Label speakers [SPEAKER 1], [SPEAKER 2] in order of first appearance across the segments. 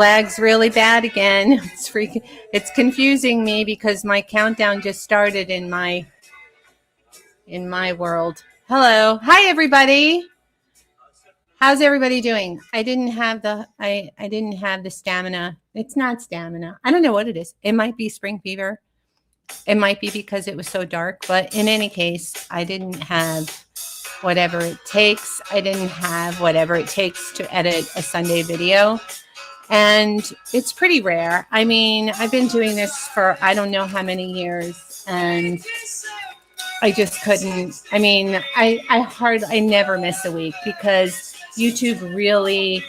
[SPEAKER 1] lag's really bad again. It's confusing me because my countdown just started in my world. Hello. Hi everybody. How's everybody doing? I didn't have the stamina. It's not stamina. I don't know what it is. It might be spring fever. It might be because it was so dark, but in any case, I didn't have whatever it takes. I didn't have whatever it takes to edit a Sunday video. And it's pretty rare. I mean, I've been doing this for I don't know how many years, and I just couldn't. I mean, I never miss a week because YouTube really,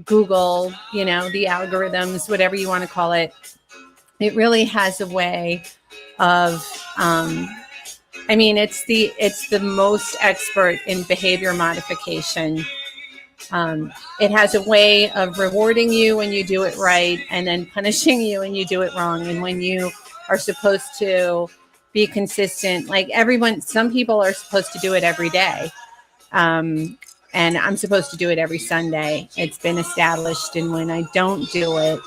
[SPEAKER 1] Google, the algorithms, whatever you want to call it, it really has a way of, it's the most expert in behavior modification. It has a way of rewarding you when you do it right and then punishing you when you do it wrong. And when you are supposed to be consistent, like some people are supposed to do it every day. And I'm supposed to do it every Sunday. It's been established. And when I don't do it,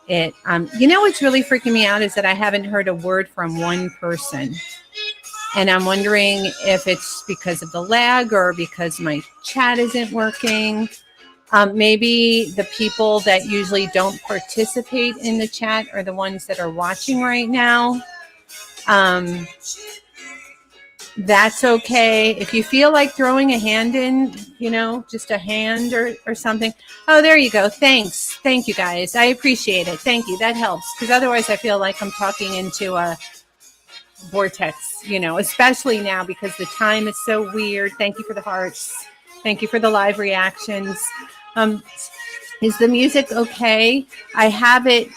[SPEAKER 1] what's really freaking me out is that I haven't heard a word from one person. And I'm wondering if it's because of the lag or because my chat isn't working. Maybe the people that usually don't participate in the chat are the ones that are watching right now. That's okay. If you feel like throwing a hand in, just a hand or something. Oh, there you go. Thanks. Thank you guys. I appreciate it. Thank you. That helps. Because otherwise I feel like I'm talking into a vortex, especially now because the time is so weird. Thank you for the hearts. Thank you for the live reactions. Is the music okay? I have it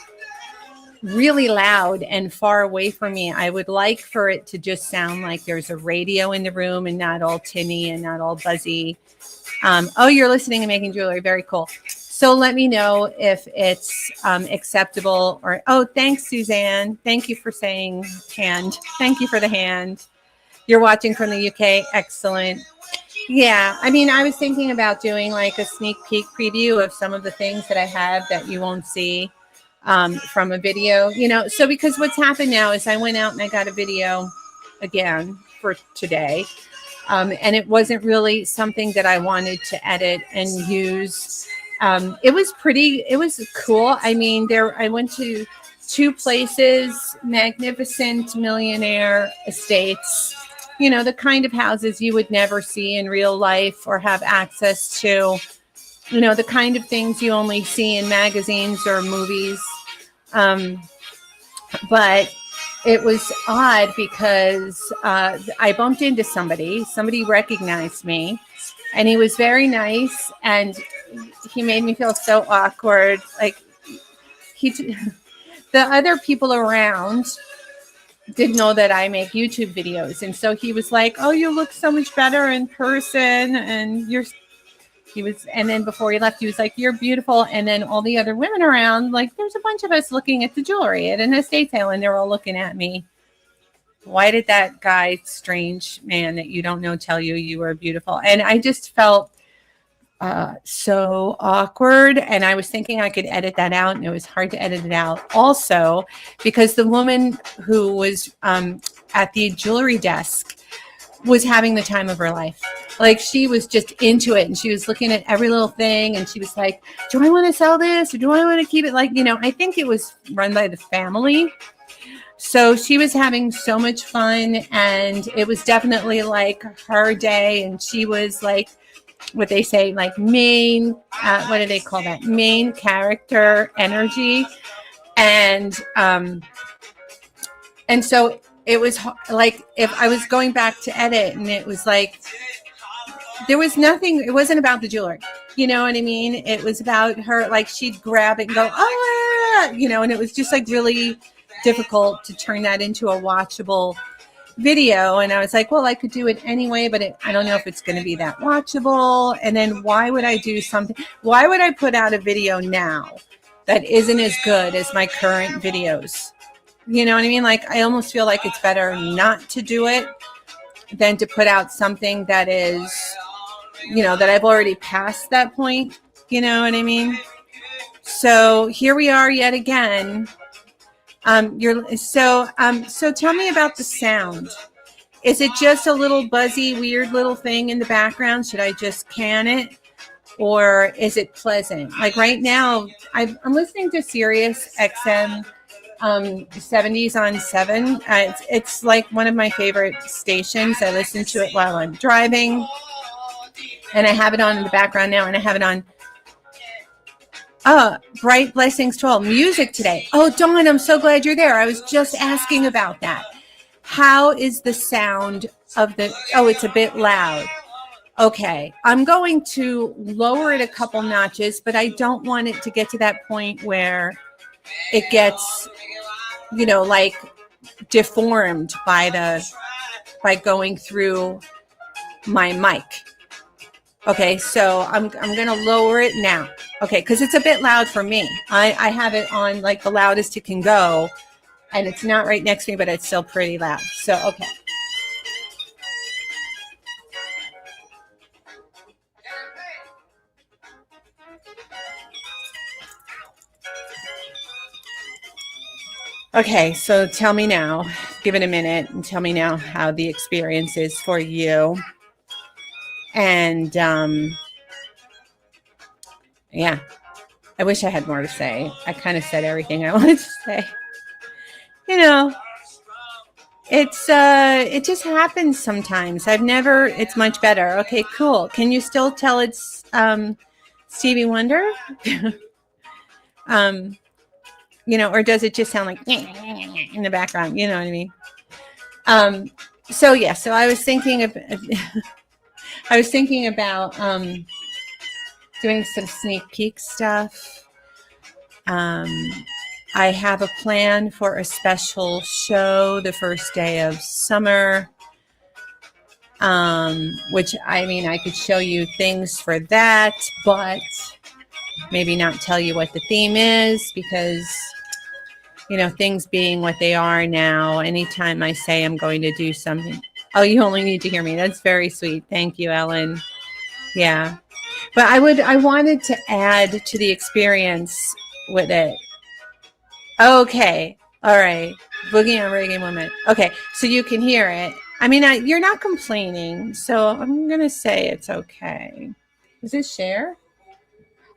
[SPEAKER 1] really loud and far away from me. I would like for it to just sound like there's a radio in the room and not all tinny and not all buzzy. Oh, you're listening and making jewelry. Very cool. So let me know if it's acceptable or, oh, thanks, Suzanne. Thank you for saying hand. Thank you for the hand. You're watching from the UK. Excellent. Yeah. I was thinking about doing like a sneak peek preview of some of the things that I have that you won't see from a video, so because what's happened now is I went out and I got a video again for today. And it wasn't really something that I wanted to edit and use. It was cool. I went to 2 places, magnificent millionaire estates, the kind of houses you would never see in real life or have access to, the kind of things you only see in magazines or movies. But it was odd because I bumped into somebody recognized me, and he was very nice, and he made me feel so awkward. Like the other people around didn't know that I make YouTube videos. And so he was like, oh, you look so much better in person. And and then before he left, he was like, you're beautiful. And then all the other women around, like there's a bunch of us looking at the jewelry at an estate sale, and they're all looking at me. Why did that guy, strange man that you don't know, tell you were beautiful? And I just felt so awkward. And I was thinking I could edit that out, and it was hard to edit it out. Also, because the woman who was at the jewelry desk was having the time of her life. Like she was just into it, and she was looking at every little thing, and she was like, do I want to sell this or do I want to keep it? Like, I think it was run by the family. So she was having so much fun, and it was definitely like her day. And she was like, what they say, like main, what do they call that? Main character energy. And so it was like, if I was going back to edit, and it was like, there was nothing, it wasn't about the jewelry. You know what I mean? It was about her, like she'd grab it and go, oh, and it was just like really difficult to turn that into a watchable video. And I was like, well, I could do it anyway, but I don't know if it's going to be that watchable. And then why would I do something? Why would I put out a video now that isn't as good as my current videos? You know what I mean? Like, I almost feel like it's better not to do it than to put out something that is, that I've already passed that point. You know what I mean? So here we are yet again. So tell me about the sound. Is it just a little buzzy, weird little thing in the background? Should I just can it? Or is it pleasant? Like right now, I'm listening to Sirius XM 70s on 7. It's like one of my favorite stations. I listen to it while I'm driving. And I have it on in the background now. And I have it on Bright Blessings 12. Music today. Oh, Dawn, I'm so glad you're there. I was just asking about that. How is the sound of the... Oh, it's a bit loud. Okay, I'm going to lower it a couple notches, but I don't want it to get to that point where it gets, like deformed by going through my mic. Okay, so I'm going to lower it now. Okay, because it's a bit loud for me. I have it on like the loudest it can go, and it's not right next to me, but it's still pretty loud. So, okay. Okay, so tell me now, give it a minute and tell me now how the experience is for you. And yeah, I wish I had more to say. I kind of said everything I wanted to say. It just happens sometimes. It's much better. Okay, cool. Can you still tell it's Stevie Wonder? Or does it just sound like in the background? You know what I mean? So I was thinking about doing some sneak peek stuff. I have a plan for a special show the first day of summer, which I could show you things for that, but maybe not tell you what the theme is because, things being what they are now, anytime I say I'm going to do something. Oh, you only need to hear me. That's very sweet. Thank you, Ellen. Yeah. But I wanted to add to the experience with it. Okay. All right. Boogie on Reggae Woman. Okay. So you can hear it. You're not complaining. So I'm going to say it's okay. Is this Cher?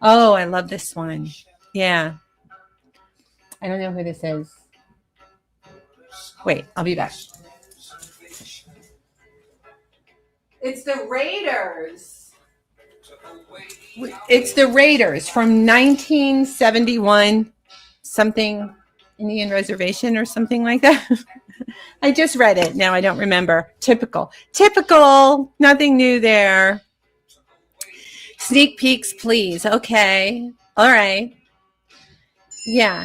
[SPEAKER 1] Oh, I love this one. Yeah. I don't know who this is. Wait, I'll be back. It's the Raiders. It's the Raiders from 1971, something Indian Reservation or something like that. I just read it. Now I don't remember. Typical. Nothing new there. Sneak peeks, please. Okay. All right. Yeah.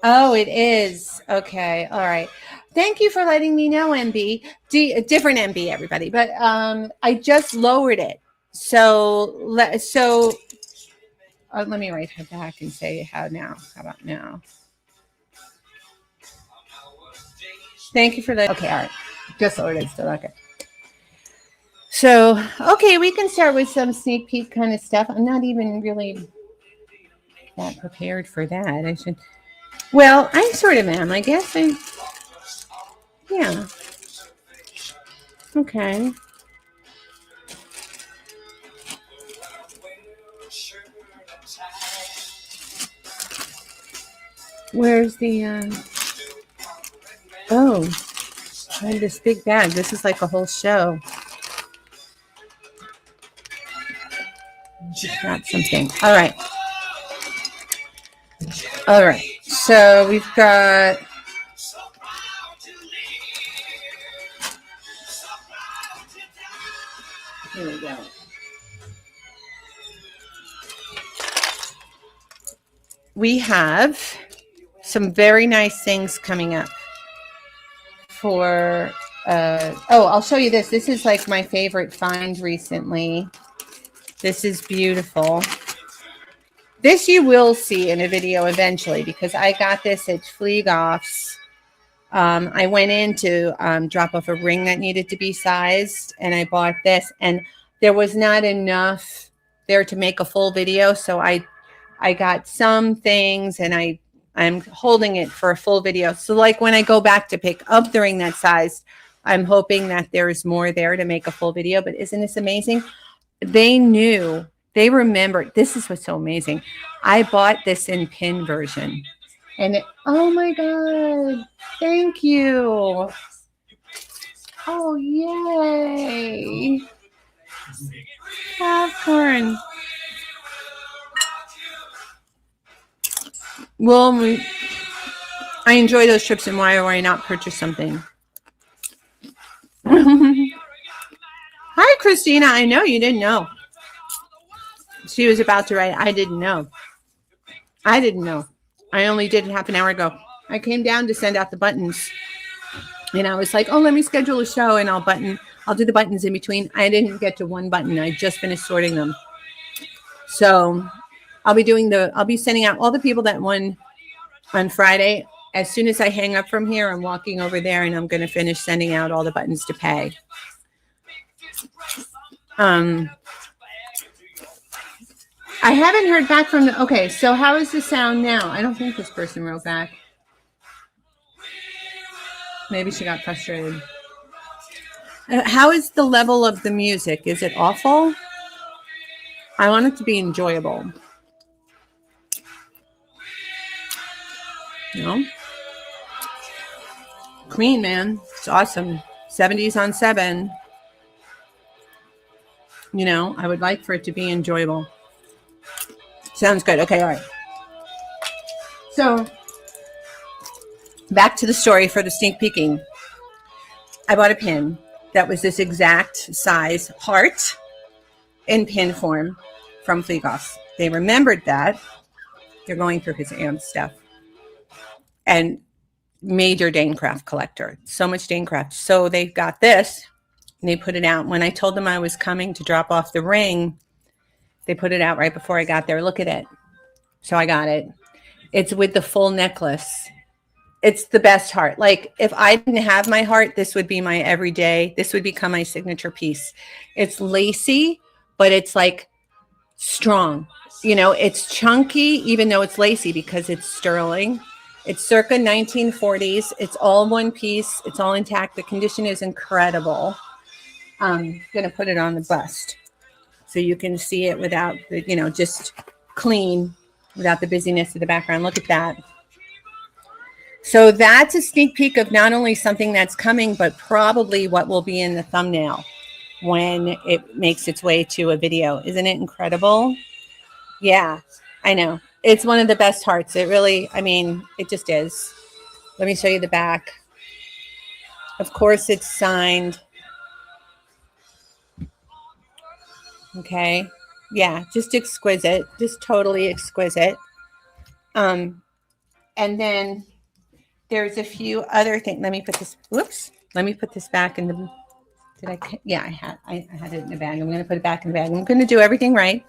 [SPEAKER 1] Oh, it is. Okay. All right. Thank you for letting me know, MB. Different MB, everybody. But I just lowered it. So let me write her back and say how now. How about now? Thank you for that. Okay. All right. Just lowered it still. Okay. So, okay, we can start with some sneak peek kind of stuff. I'm not even really that prepared for that. Well, I sort of am. I guess yeah. Okay. Where's the, oh, I have this big bag. This is like a whole show. Got something. All right. So we've got here we go. We have some very nice things coming up for I'll show you this. This is like my favorite find recently. This is beautiful. This you will see in a video eventually because I got this at Fleegoff's. I went in to drop off a ring that needed to be sized, and I bought this, and there was not enough there to make a full video. So I got some things and I'm holding it for a full video. So like when I go back to pick up the ring that size, I'm hoping that there's more there to make a full video. But isn't this amazing? They knew, they remembered. This is what's so amazing. I bought this in pin version. And oh my God, thank you. Oh, yay. Popcorn. Well, I enjoy those trips, and why not purchase something? Hi, Christina. I know you didn't know. She was about to write. I didn't know. I didn't know. I only did it half an hour ago. I came down to send out the buttons. And I was like, oh, let me schedule a show and I'll do the buttons in between. I didn't get to one button. I just finished sorting them. So I'll be sending out all the people that won on Friday. As soon as I hang up from here, I'm walking over there and I'm going to finish sending out all the buttons to pay. I haven't heard back from okay, so how is the sound now? I don't think this person wrote back. Maybe she got frustrated. How is the level of the music? Is it awful? I want it to be enjoyable. No? Queen, man. It's awesome. 70s on 7. You know, I would like for it to be enjoyable. Sounds good. Okay, all right. So, back to the story for the sneak peeking. I bought a pin that was this exact size heart in pin form from Fleegoss. They remembered that. They're going through his aunt's stuff. And major Danecraft collector. So much Danecraft. So they got this and they put it out. When I told them I was coming to drop off the ring, they put it out right before I got there. Look at it. So I got it. It's with the full necklace. It's the best heart. Like if I didn't have my heart, this would be my everyday. This would become my signature piece. It's lacy, but it's like strong. You know, it's chunky, even though it's lacy because it's sterling. It's circa 1940s. It's all one piece. It's all intact. The condition is incredible. I'm going to put it on the bust so you can see it without the, you know, just clean without the busyness of the background. Look at that. So that's a sneak peek of not only something that's coming, but probably what will be in the thumbnail when it makes its way to a video. Isn't it incredible? Yeah, I know. It's one of the best hearts. It really, I mean, it just is. Let me show you the back. Of course, it's signed. Okay. Yeah, just exquisite. Just totally exquisite. And then there's a few other things. Let me put this, whoops. Let me put this back in the, yeah, I had it in the bag. I'm going to put it back in the bag. I'm going to do everything right.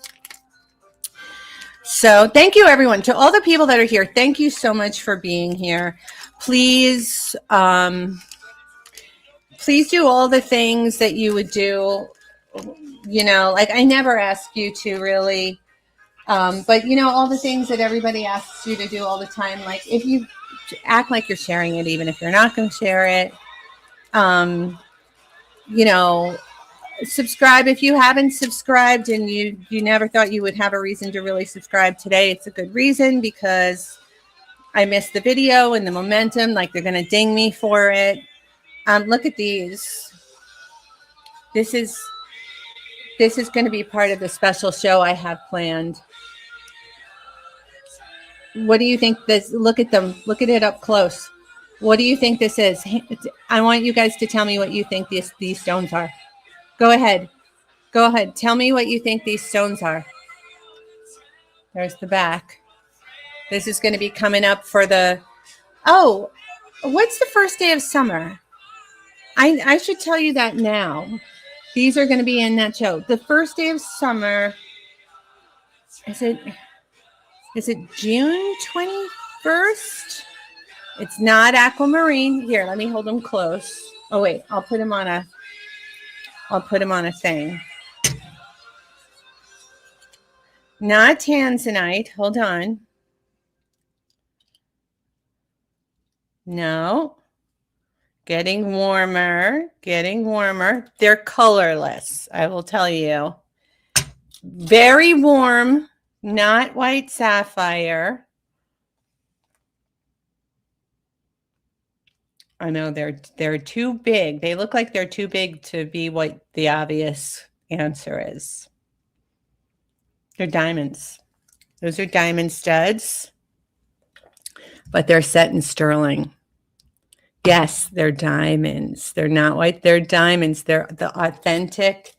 [SPEAKER 1] So thank you, everyone. To all the people that are here, thank you so much for being here. Please, please do all the things that you would do. You know, like I never ask you to really, but you know, all the things that everybody asks you to do all the time. Like if you act like you're sharing it, even if you're not going to share it, you know, subscribe if you haven't subscribed and you never thought you would have a reason to really subscribe today. It's a good reason because I missed the video and the momentum, like they're going to ding me for it. Look at these. This is going to be part of the special show I have planned. What do you think this? Look at them. Look at it up close. What do you think this is? I want you guys to tell me what you think these stones are. Go ahead. Go ahead. Tell me what you think these stones are. There's the back. This is going to be coming up for the... Oh, what's the first day of summer? I should tell you that now. These are going to be in that show. The first day of summer... Is it June 21st? It's not aquamarine. Here, let me hold them close. Oh, wait. I'll put them on a thing. Not tanzanite. Hold on. No. Getting warmer. Getting warmer. They're colorless, I will tell you. Very warm. Not white sapphire. I know they're too big. They look like they're too big to be what the obvious answer is. They're diamonds. Those are diamond studs, but they're set in sterling. Yes, they're diamonds. They're not white. They're diamonds. They're the authentic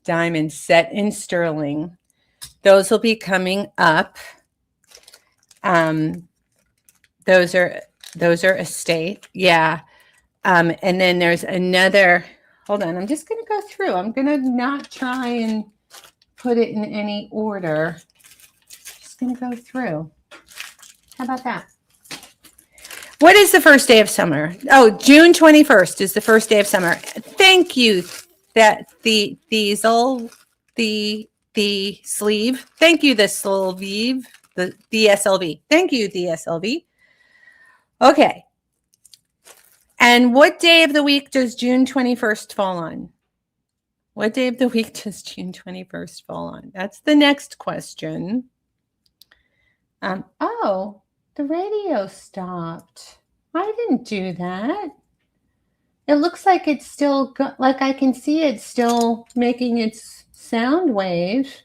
[SPEAKER 1] diamonds set in sterling. Those will be coming up. Those are estate. Yeah. And then there's another. Hold on. I'm just going to go through. I'm going to not try and put it in any order. Just going to go through. How about that? What is the first day of summer? Oh, June 21st is the first day of summer. Thank you. That the sleeve. Thank you, the sleeve, the DSLV. Thank you, DSLV. Okay. And what day of the week does June 21st fall on? What day of the week does June 21st fall on? That's the next question. Oh, the radio stopped. I didn't do that. It looks like it's still, like I can see it still making its sound wave.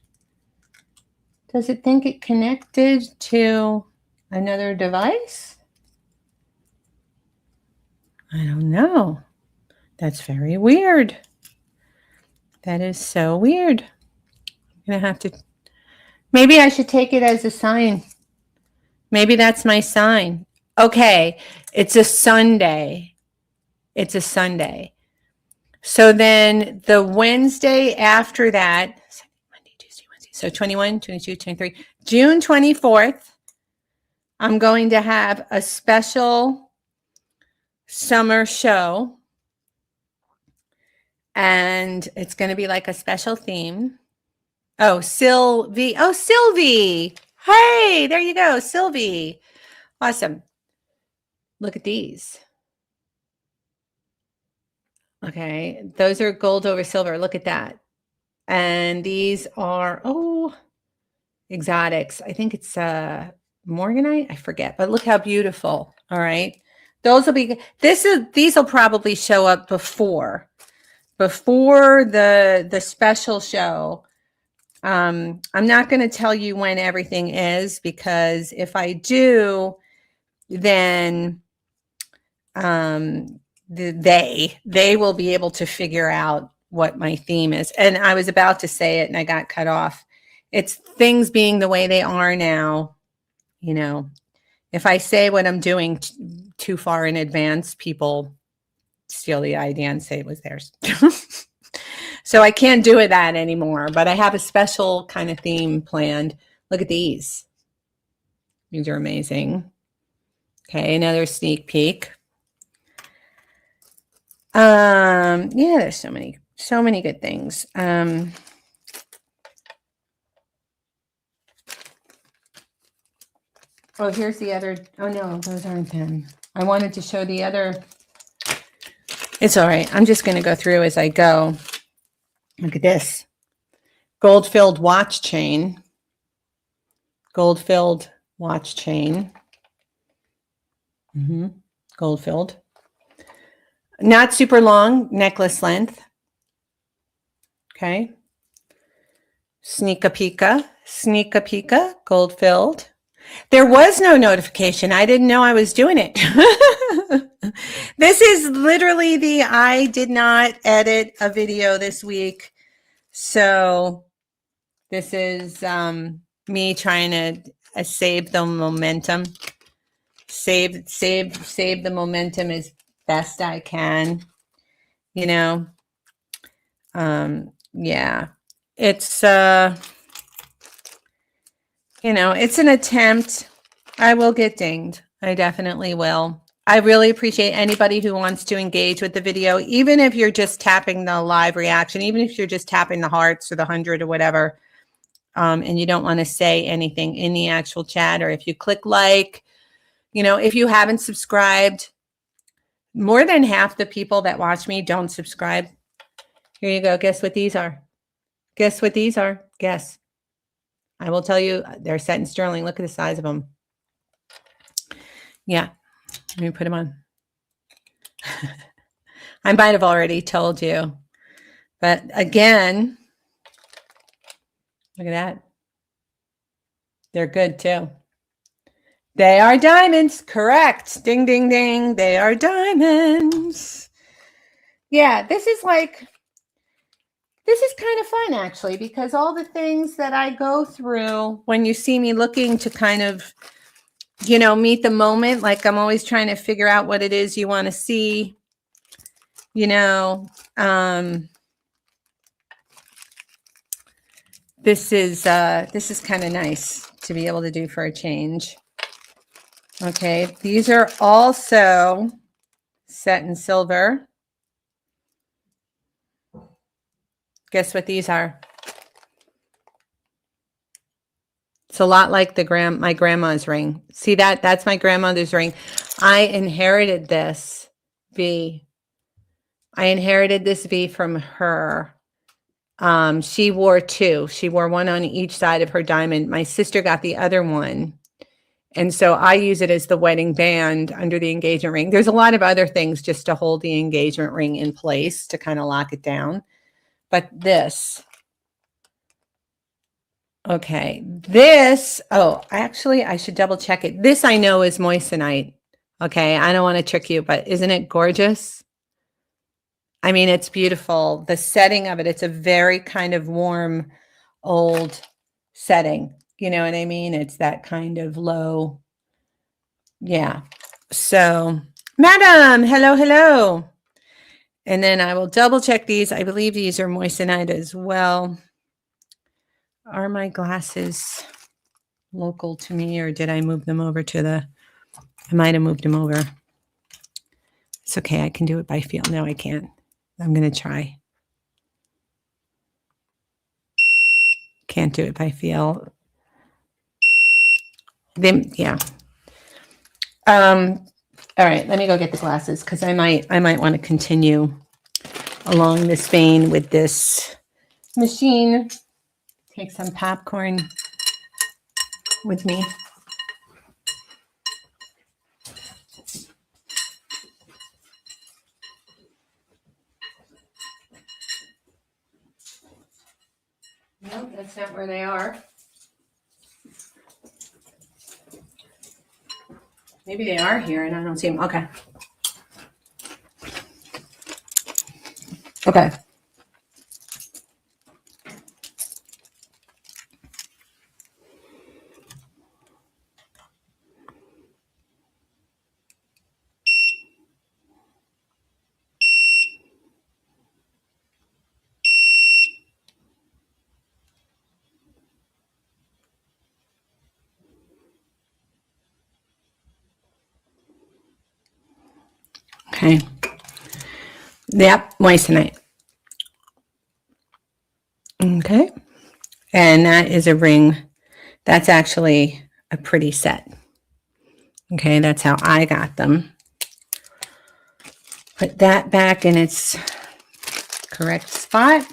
[SPEAKER 1] Does it think it connected to another device? I don't know. That's very weird. That is so weird. I'm going to have to, maybe I should take it as a sign. Maybe that's my sign. Okay, it's a Sunday. It's a Sunday. So then the Wednesday after that, Monday, Tuesday, Wednesday. So 21, 22, 23, June 24th, I'm going to have a special summer show. And it's going to be like a special theme. Oh, Sylvie. Oh, Sylvie. Hey, there you go, Sylvie. Awesome. Look at these. Okay, those are gold over silver. Look at that. And these are, exotics. I think it's Morganite. I forget, but look how beautiful. All right. Those will be, these will probably show up before the special show. I'm not going to tell you when everything is, because if I do, then they will be able to figure out what my theme is. And I was about to say it and I got cut off. It's things being the way they are now. You know, if I say what I'm doing too far in advance, people steal the idea and say it was theirs. So I can't do it that anymore, but I have a special kind of theme planned. Look at these. These are amazing. Okay, another sneak peek. Yeah, there's so many good things. Oh, here's the other. Oh no, those aren't them. I wanted to show the other. It's all right. I'm just going to go through as I go. Look at this. Gold-filled watch chain. Gold-filled watch chain. Gold-filled. Not super long necklace length. Okay. Sneaka Pika, gold filled. There was no notification. I didn't know I was doing it. This is literally I did not edit a video this week. So this is me trying to save the momentum. Save the momentum as best I can. You know. Yeah. It's it's an attempt. I will get dinged. I definitely will. I really appreciate anybody who wants to engage with the video, even if you're just tapping the live reaction, even if you're just tapping the hearts or the 100 or whatever. and you don't want to say anything in the actual chat, or if you click like, if you haven't subscribed, more than half the people that watch me don't subscribe. Here you go. Guess what these are? Guess what these are? Guess. I will tell you, they're set in sterling. Look at the size of them. Yeah. Let me put them on. I might have already told you. But again, look at that. They're good too. They are diamonds. Correct. Ding, ding, ding. They are diamonds. Yeah, this is kind of fun, actually, because all the things that I go through when you see me looking to kind of, meet the moment, like I'm always trying to figure out what it is you want to see, this is kind of nice to be able to do for a change. Okay, these are also set in silver. Guess what these are? It's a lot like my grandma's ring. See that? That's my grandmother's ring. I inherited this V. I inherited this V from her. She wore two. She wore one on each side of her diamond. My sister got the other one. And so I use it as the wedding band under the engagement ring. There's a lot of other things just to hold the engagement ring in place to kind of lock it down. But this, okay, actually, I should double check it. This I know is moissanite. Okay, I don't want to trick you, but isn't it gorgeous? I mean, it's beautiful. The setting of it, it's a very kind of warm, old setting. You know what I mean? It's that kind of low. Yeah. So, madam, hello, hello. And then I will double check these. I believe these are moissanite as well. Are my glasses local to me, or did I move them over I might have moved them over. It's okay. I can do it by feel. No, I can't. I'm going to try. Can't do it by feel. Yeah. All right, let me go get the glasses because I might want to continue along this vein with this machine. Take some popcorn with me. No, that's not where they are. Maybe they are here and I don't see them. Okay. Okay. Okay. Yep, moissanite. Okay. And that is a ring. That's actually a pretty set. Okay, that's how I got them. Put that back in its correct spot.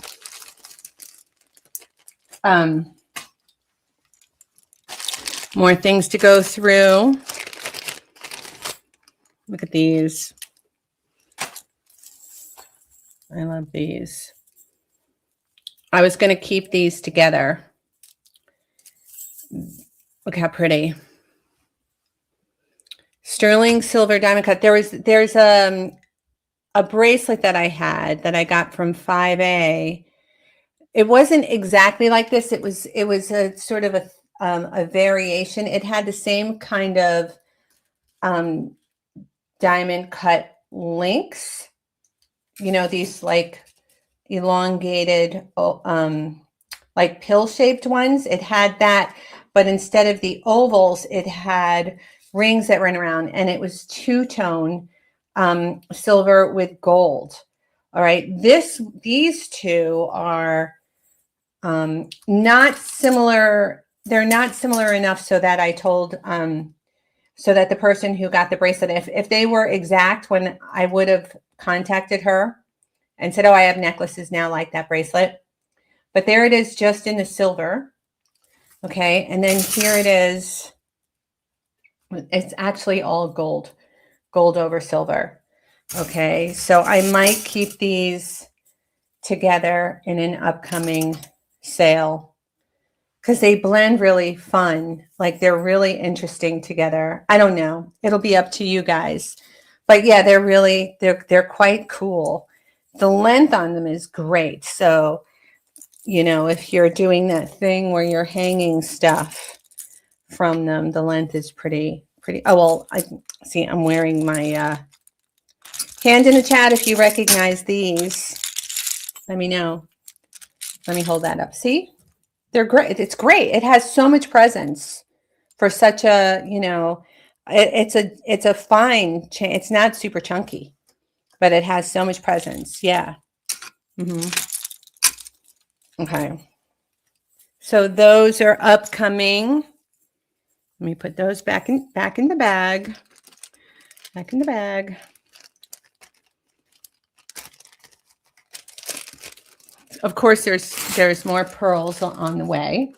[SPEAKER 1] More things to go through. Look at these. I love these. I was going to keep these together. Look how pretty. Sterling silver diamond cut. There's a bracelet that I had that I got from 5A. It wasn't exactly like this. It was a sort of a variation. It had the same kind of diamond cut links. You know, these like elongated, like pill-shaped ones. It had that, but instead of the ovals, it had rings that ran around, and it was two-tone silver with gold. All right, these two are Not similar. They're not similar enough so that I told, so that the person who got the bracelet, if they were exact, when I would have contacted her and said, oh, I have necklaces now like that bracelet. But there it is, just in the silver. Okay. And then here it is. It's actually all gold over silver. Okay. So I might keep these together in an upcoming sale because they blend really fun. Like they're really interesting together. I don't know. It'll be up to you guys. But yeah, they're quite cool. The length on them is great. So, you know, if you're doing that thing where you're hanging stuff from them, the length is pretty. Oh, well, I see I'm wearing my hand in the chat. If you recognize these, let me know. Let me hold that up. See, they're great. It's great. It has so much presence for such a, you know, it's a fine chain. It's not super chunky, but it has so much presence. Yeah. Okay. So those are upcoming. Let me put those back in the bag. Back in the bag. Of course, there's more pearls on the way.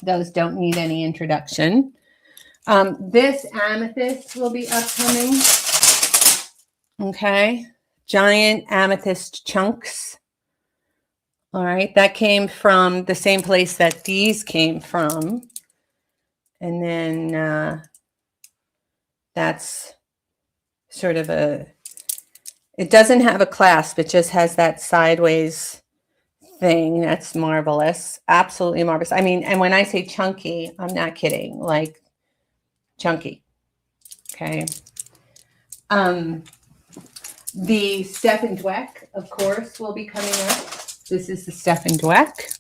[SPEAKER 1] Those don't need any introduction. This amethyst will be upcoming. Okay. Giant amethyst chunks. All right. That came from the same place that these came from. And then that's sort of it doesn't have a clasp. It just has that sideways thing. That's marvelous. Absolutely marvelous. I mean, and when I say chunky, I'm not kidding. Like chunky. Okay. The Stefan Dweck, of course, will be coming up. This is the Stefan Dweck.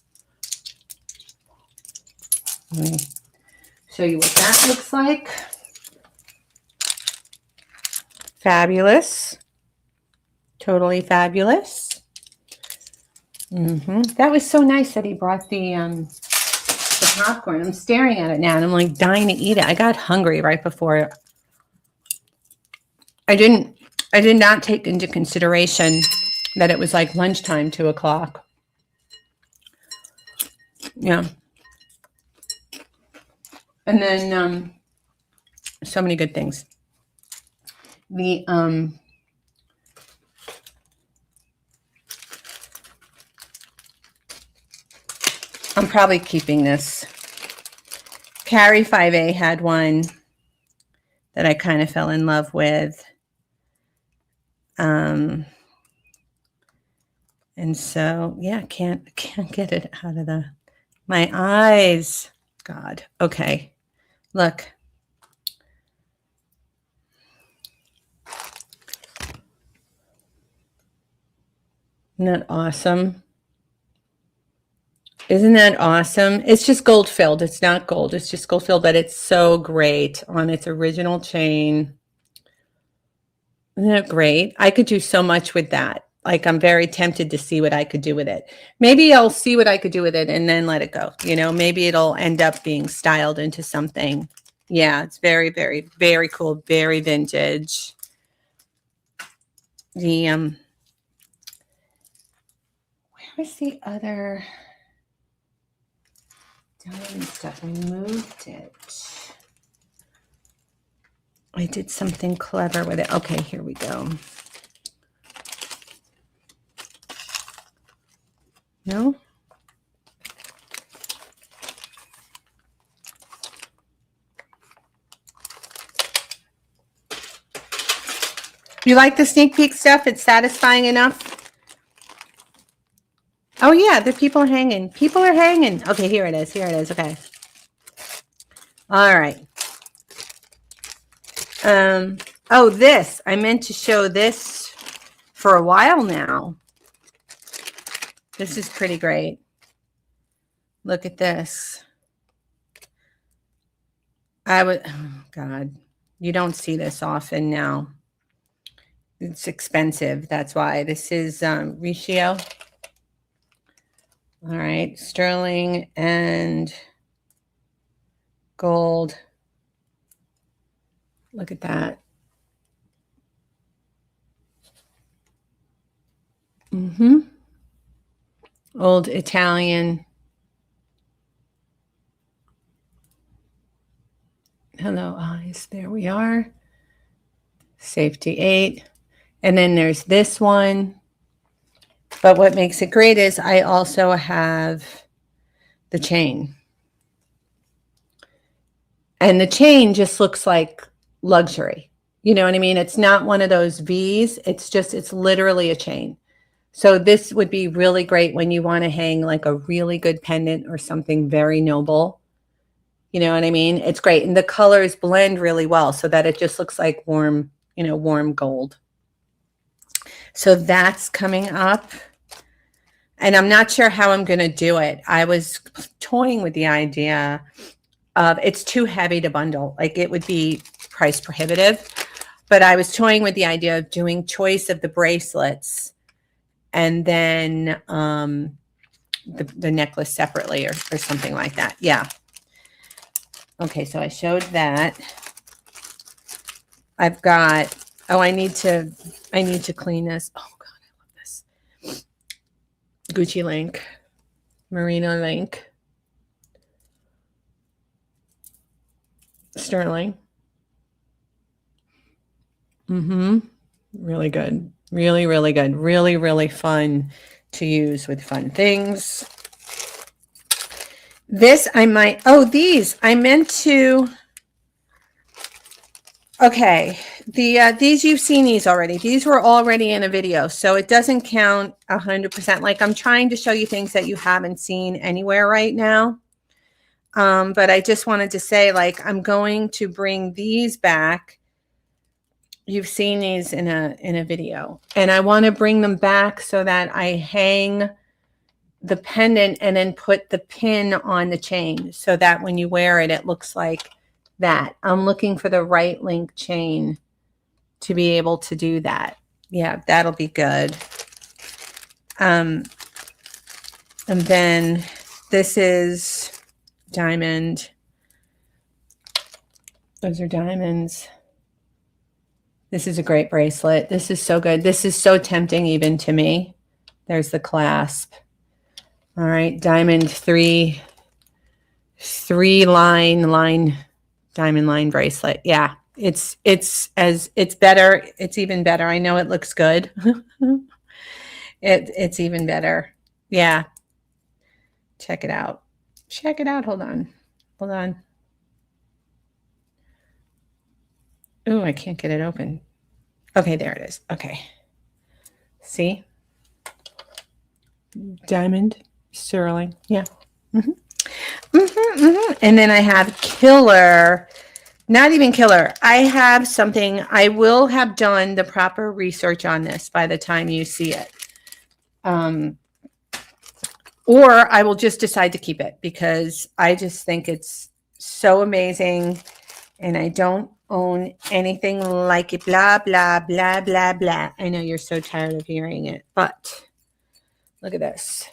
[SPEAKER 1] Let me show you what that looks like. Fabulous. Totally fabulous. That was so nice that he brought the popcorn. I'm staring at it now and I'm like dying to eat it. I got hungry right before. I did not take into consideration that it was like lunchtime, 2 o'clock. Yeah. And then so many good things. The I'm probably keeping this. Carrie 5A had one that I kind of fell in love with. And so, yeah, can't get it out of my eyes. God. Okay. Look. Isn't that awesome? Isn't that awesome? It's just gold filled. It's not gold. It's just gold filled, but it's so great on its original chain. Isn't that great? I could do so much with that. Like, I'm very tempted to see what I could do with it. Maybe I'll see what I could do with it and then let it go. You know, maybe it'll end up being styled into something. Yeah, it's very, very, very cool. Very vintage. The, where's the other diamond stuff? I moved it. I did something clever with it. Okay, here we go. No? You like the sneak peek stuff? It's satisfying enough? Oh, yeah, the people are hanging. People are hanging. Okay, here it is. Here it is. Okay. All right. Oh, this. I meant to show this for a while now. This is pretty great. Look at this. Oh, God. You don't see this often now. It's expensive. That's why. This is Riccio. All right, sterling and gold. Look at that. Old Italian. Hello, eyes. There we are. Safety 8. And then there's this one. But what makes it great is I also have the chain. And the chain just looks like luxury. You know what I mean? It's not one of those V's. It's literally a chain. So this would be really great when you want to hang like a really good pendant or something very noble. You know what I mean? It's great. And the colors blend really well so that it just looks like warm, warm gold. So that's coming up. And I'm not sure how I'm going to do it. I was toying with the idea of it's too heavy to bundle. Like it would be price prohibitive. But I was toying with the idea of doing choice of the bracelets and then the necklace separately or something like that. Yeah. Okay, so I showed that. I've got, I need to clean this. Oh God, I love this. Gucci link, Merino link, sterling. Really good. Really, really good. Really, really fun to use with fun things. This I might, these I meant to, okay. These you've seen these already. These were already in a video, so it doesn't count 100%. Like I'm trying to show you things that you haven't seen anywhere right now. But I just wanted to say, like, I'm going to bring these back. You've seen these in a video, and I want to bring them back so that I hang the pendant and then put the pin on the chain so that when you wear it, it looks like that. I'm looking for the right link chain to be able to do that. Yeah, that'll be good. And then this is diamond. Those are diamonds. This is a great bracelet. This is so good. This is so tempting even to me. There's the clasp. All right, diamond three line diamond line bracelet. Yeah, it's better. It's even better. I know it looks good. It's even better. Yeah. Check it out. Check it out. Hold on. Oh, I can't get it open. Okay, there it is. Okay. See? Diamond, sterling. Yeah. And then I have killer, not even killer. I have something, I will have done the proper research on this by the time you see it. Or I will just decide to keep it because I just think it's so amazing and I don't own anything like it. Blah, blah, blah, blah, blah. I know you're so tired of hearing it, but look at this.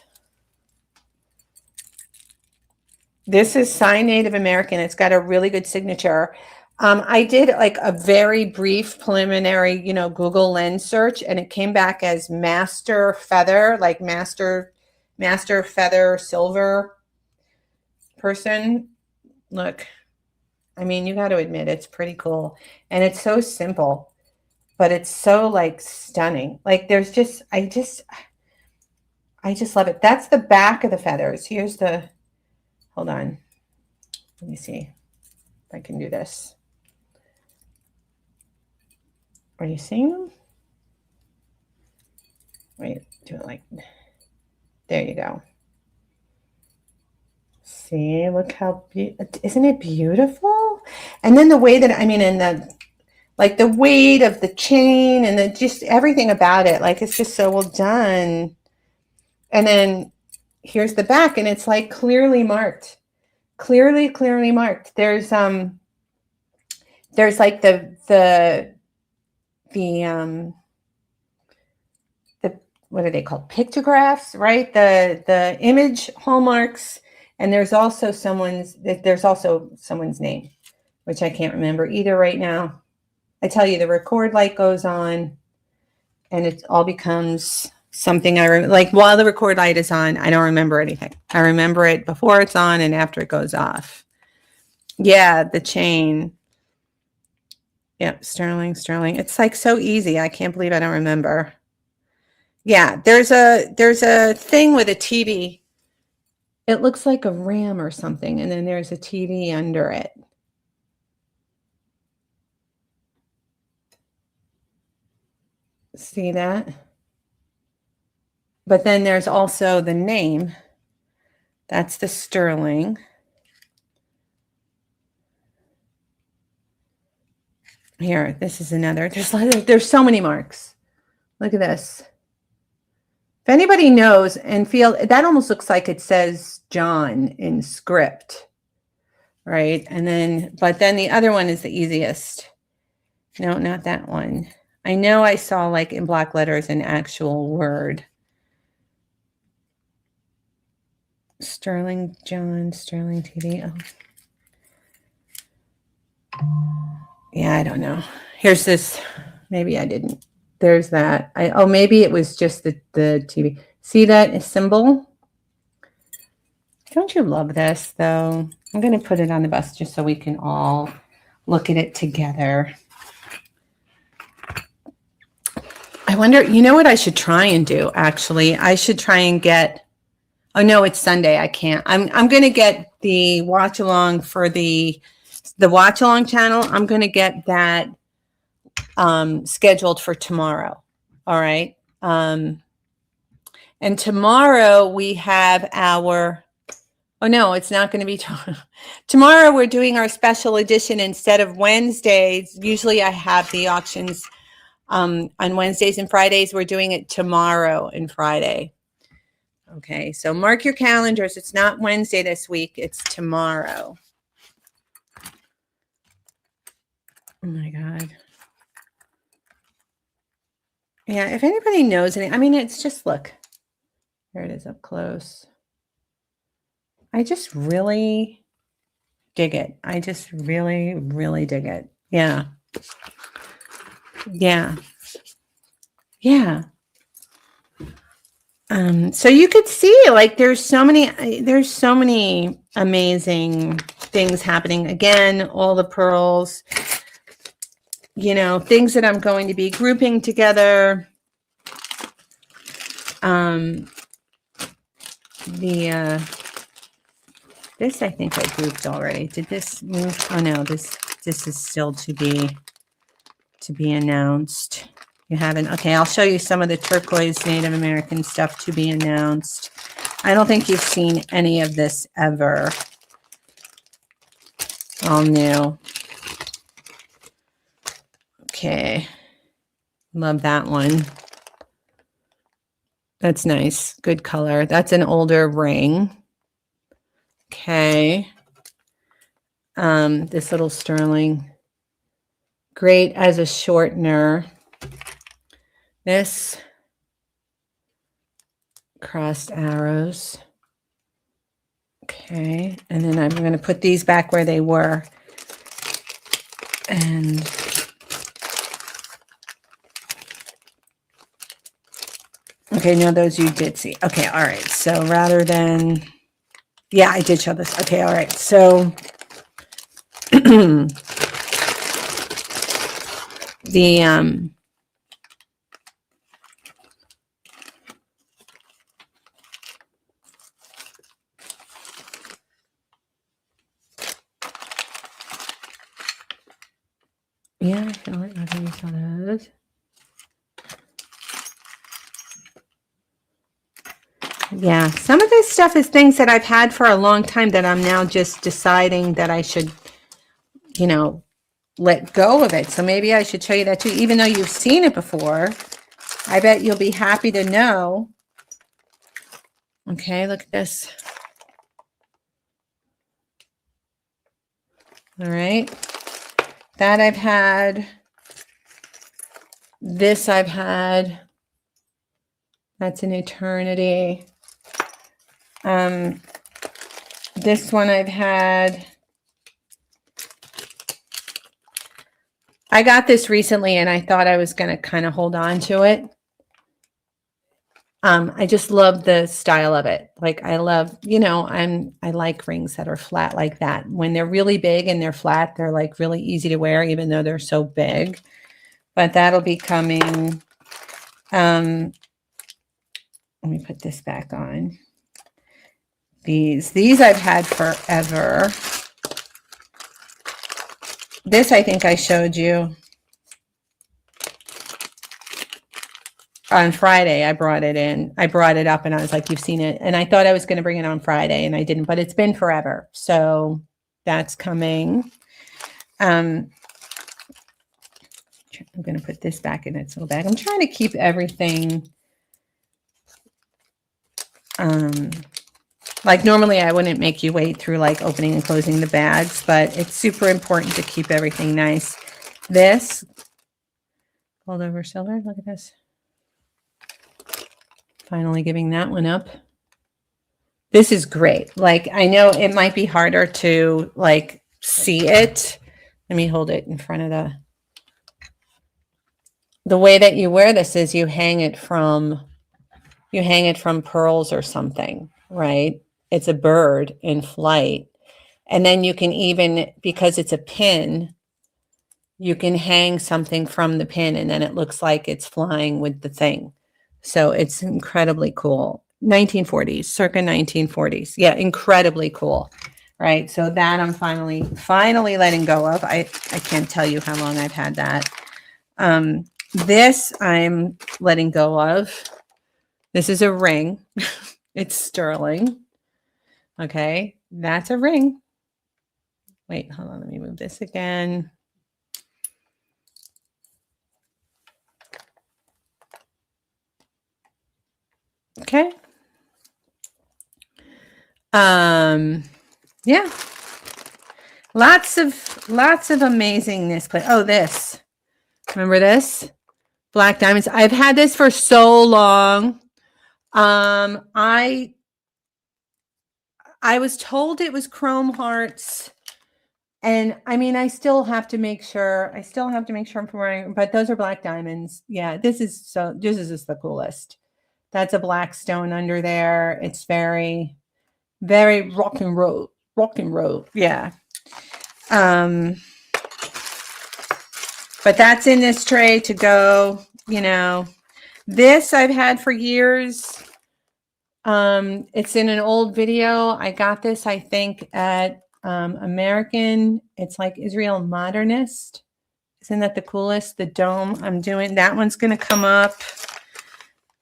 [SPEAKER 1] This is signed Native American. It's got a really good signature. I did like a very brief preliminary, Google Lens search, and it came back as master feather, like master feather silver person. Look, I mean, you got to admit it's pretty cool, and it's so simple, but it's so like stunning. Like there's just, I just love it. That's the back of the feathers. Here's the. Hold on. Let me see if I can do this. Are you seeing them? Wait, do it like, there you go. See, look how, isn't it beautiful? And then the way that, I mean, and the weight of the chain and just everything about it, like it's just so well done. And then here's the back, and it's like clearly marked. Clearly marked. There's like the what are they called? Pictographs, right? The image hallmarks, and there's also someone's name, which I can't remember either right now. I tell you, the record light goes on, and it all becomes something like while the record light is on, I don't remember anything. I remember it before it's on and after it goes off. Yeah, the chain. Yep, Sterling. It's like so easy. I can't believe I don't remember. Yeah, there's a thing with a TV. It looks like a RAM or something, and then there's a TV under it. See that? But then there's also the name. That's the Sterling. Here, this is another. There's so many marks. Look at this. If anybody knows and feel, that almost looks like it says John in script, right? And then, but then the other one is the easiest. No, not that one. I know I saw like in black letters an actual word. Sterling John, Sterling TV. Oh. Yeah, I don't know. Here's this. Maybe I didn't. There's that. Maybe it was just the TV. See that symbol? Don't you love this, though? I'm going to put it on the bus just so we can all look at it together. I wonder, you know what I should try and do, actually? I should try and get, oh, no, it's Sunday. I can't. I'm going to get the watch along for the watch along channel. I'm going to get that scheduled for tomorrow. All right. And tomorrow we have our, oh no, it's not going to be tomorrow. We're doing our special edition instead of Wednesdays. Usually I have the auctions on Wednesdays and Fridays. We're doing it tomorrow and Friday. Okay. So mark your calendars. It's not Wednesday this week. It's tomorrow. Oh my God. Yeah, if anybody knows any, I mean, it's just, look, there it is up close. I just really dig it. I just really, really dig it. Yeah. Yeah. Yeah. So you could see, like, there's so many amazing things happening. Again, all the pearls, you know, things that I'm going to be grouping together. This I think I grouped already. Did this move? Oh no, this is still to be announced. You haven't? Okay, I'll show you some of the turquoise Native American stuff to be announced. I don't think you've seen any of this ever. All new. Okay. Love that one. That's nice. Good color. That's an older ring. Okay. This little sterling. Great as a shortener. This crossed arrows. Okay. And then I'm going to put these back where they were. And okay, no, those you did see. Okay, all right. So rather than, yeah, I did show this. Okay, all right. So the yeah, I feel like I think you saw those. Yeah, some of this stuff is things that I've had for a long time that I'm now just deciding that I should, you know, let go of it. So maybe I should show you that too, even though you've seen it before. I bet you'll be happy to know. Okay, look at this. All right. That I've had. This I've had. That's an eternity. This one I've had. I got this recently and I thought I was going to kind of hold on to it. I just love the style of it. Like I love, I like rings that are flat like that. When they're really big and they're flat, they're like really easy to wear, even though they're so big. But that'll be coming. Let me put this back on. These I've had forever. This I think I showed you on Friday. I brought it in. I brought it up and I was like, you've seen it. And I thought I was going to bring it on Friday and I didn't, but it's been forever. So that's coming. I'm going to put this back in its little bag. I'm trying to keep everything. Like normally I wouldn't make you wait through like opening and closing the bags, but it's super important to keep everything nice. This gold over silver. Look at this. Finally giving that one up. This is great. Like I know it might be harder to like see it. Let me hold it in front of the way that you wear this is you hang it from pearls or something, right? It's a bird in flight. And then you can even, because it's a pin, you can hang something from the pin and then it looks like it's flying with the thing. So it's incredibly cool. 1940s, circa 1940s. Yeah, incredibly cool. Right. So that I'm finally letting go of. I can't tell you how long I've had that. This I'm letting go of. This is a ring. It's sterling. Okay, that's a ring. Wait, hold on. Let me move this again. Okay. Yeah. Lots of amazingness. But oh, this. Remember this? Black diamonds. I've had this for so long. I was told it was chrome hearts. And I mean, I still have to make sure I'm wearing, but those are black diamonds. Yeah, this is just the coolest. That's a black stone under there. It's very, very rock and roll. Yeah. But that's in this tray to go, This I've had for years. It's in an old video. I got this, I think, at American. It's like Israel Modernist. Isn't that the coolest? The dome. I'm doing that one's going to come up.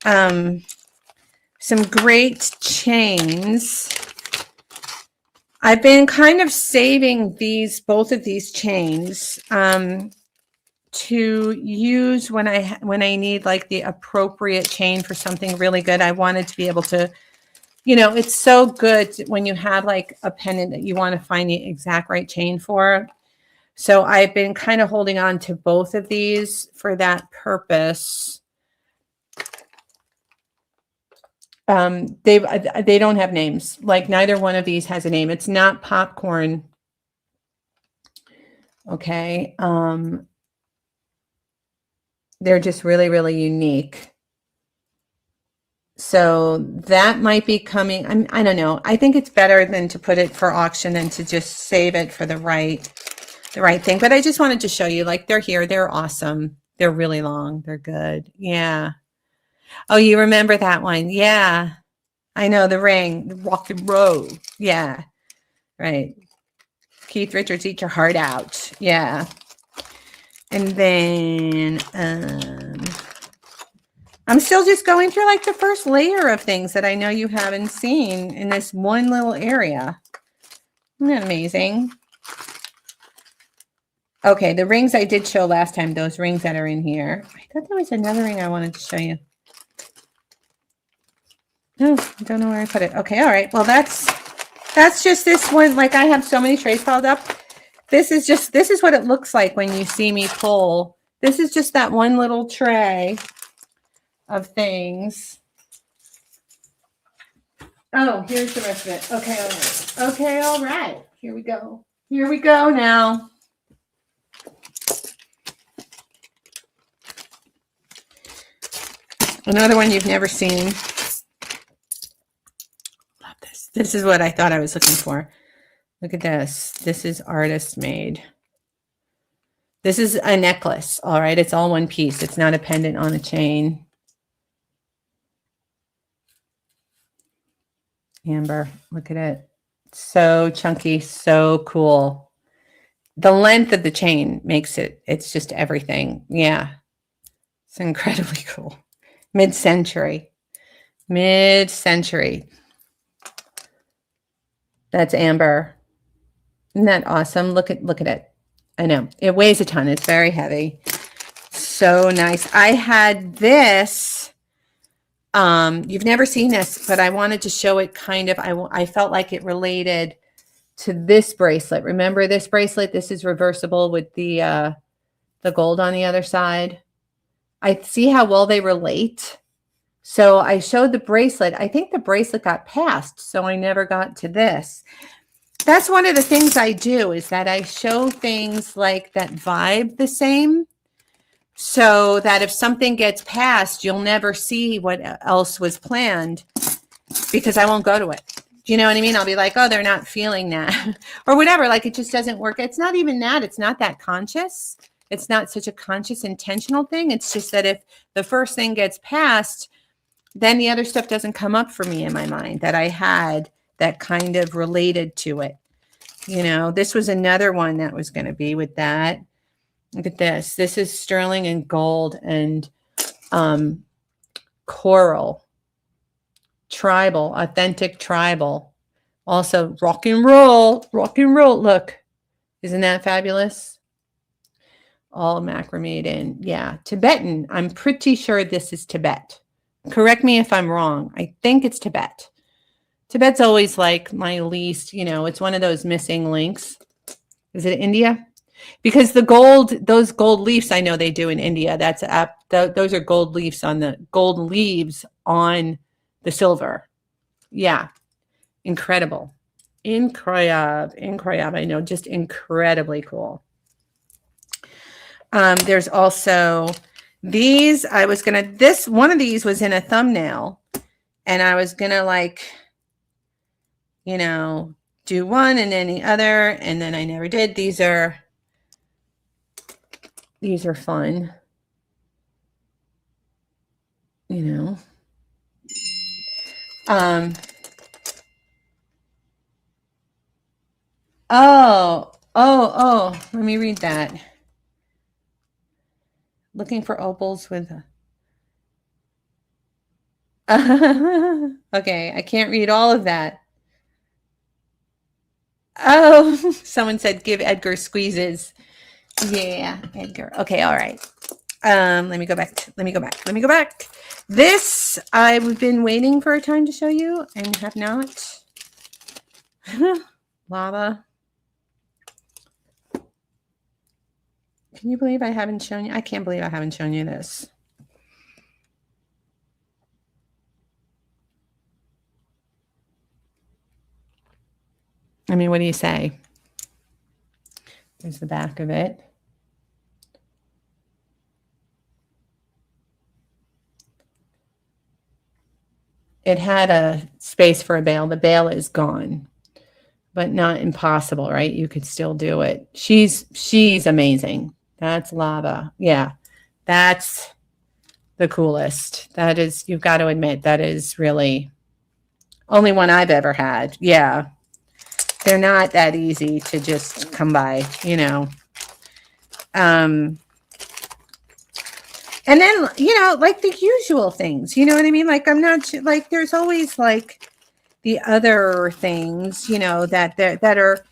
[SPEAKER 1] Some great chains. I've been kind of saving both of these chains to use when I need like the appropriate chain for something really good. I wanted to be able to, it's so good when you have like a pendant that you want to find the exact right chain for. So I've been kind of holding on to both of these for that purpose. They don't have names. Like neither one of these has a name. It's not popcorn. Okay. They're just really, really unique. So that might be coming. I don't know. I think it's better than to put it for auction than to just save it for the right thing. But I just wanted to show you, like, they're here. They're awesome. They're really long. They're good. Yeah. Oh, you remember that one? Yeah. I know, the ring, the rock and roll. Yeah. Right. Keith Richards, eat your heart out. Yeah. And then I'm still just going through like the first layer of things that I know you haven't seen in this one little area. Isn't that amazing? Okay, the rings I did show last time, those rings that are in here. I thought there was another ring I wanted to show you. Oh, I don't know where I put it. Okay, all right. Well, that's just this one. Like I have so many trays piled up. This is what it looks like when you see me pull. This is just that one little tray of things. Oh, here's the rest of it. Okay, all right. Okay, all right. Here we go. Here we go now. Another one you've never seen. Love this. This is what I thought I was looking for. Look at this. This is artist made. This is a necklace, all right? It's all one piece. It's not a pendant on a chain. Amber, look at it. So chunky, so cool. The length of the chain makes it, it's just everything. Yeah. It's incredibly cool. Mid-century. Mid-century. That's amber. Isn't that awesome? Look at it. I know. It weighs a ton. It's very heavy. So nice. I had this. You've never seen this, but I wanted to show it kind of. I felt like it related to this bracelet. Remember this bracelet? This is reversible with the gold on the other side. I see how well they relate. So I showed the bracelet. I think the bracelet got passed, so I never got to this. That's one of the things I do, is that I show things like that vibe the same, so that if something gets passed, you'll never see what else was planned, because I won't go to it. Do you know what I mean? I'll be like, oh, they're not feeling that or whatever. Like, it just doesn't work. It's not even that. It's not that conscious. It's not such a conscious, intentional thing. It's just that if the first thing gets passed, then the other stuff doesn't come up for me in my mind that I had that kind of related to it. You know, this was another one that was going to be with that. Look at this. This is sterling and gold and coral. Tribal, authentic tribal. Also rock and roll. Rock and roll. Look. Isn't that fabulous? All macrameed in. Yeah. Tibetan. I'm pretty sure this is Tibet. Correct me if I'm wrong. I think it's Tibet. Tibet's always like my least, you know, it's one of those missing links. Is it India? Because the gold, those gold leaves, I know they do in India. That's those are gold leaves on the silver. Yeah. Incredible. Incredible. I know, just incredibly cool. There's also these. One of these was in a thumbnail, and I was gonna, like, you know, do one and then the other, and then I never did. These are fun, you know. Oh, let me read that. Looking for opals with okay, I can't read all of that. Oh, someone said give Edgar squeezes. Yeah, Edgar. Okay, all right. Let me go back. This I've been waiting for a time to show you and have not. Lava. Can you believe I haven't shown you? I can't believe I haven't shown you this. I mean, what do you say? There's the back of it. It had a space for a bail. The bail is gone, but not impossible, right? You could still do it. She's amazing. That's Lava. Yeah, that's the coolest. That is, you've got to admit, that is really only one I've ever had. Yeah. They're not that easy to just come by, you know. And then, you know, like the usual things, you know what I mean? Like, I'm not like, there's always like the other things, you know, that are,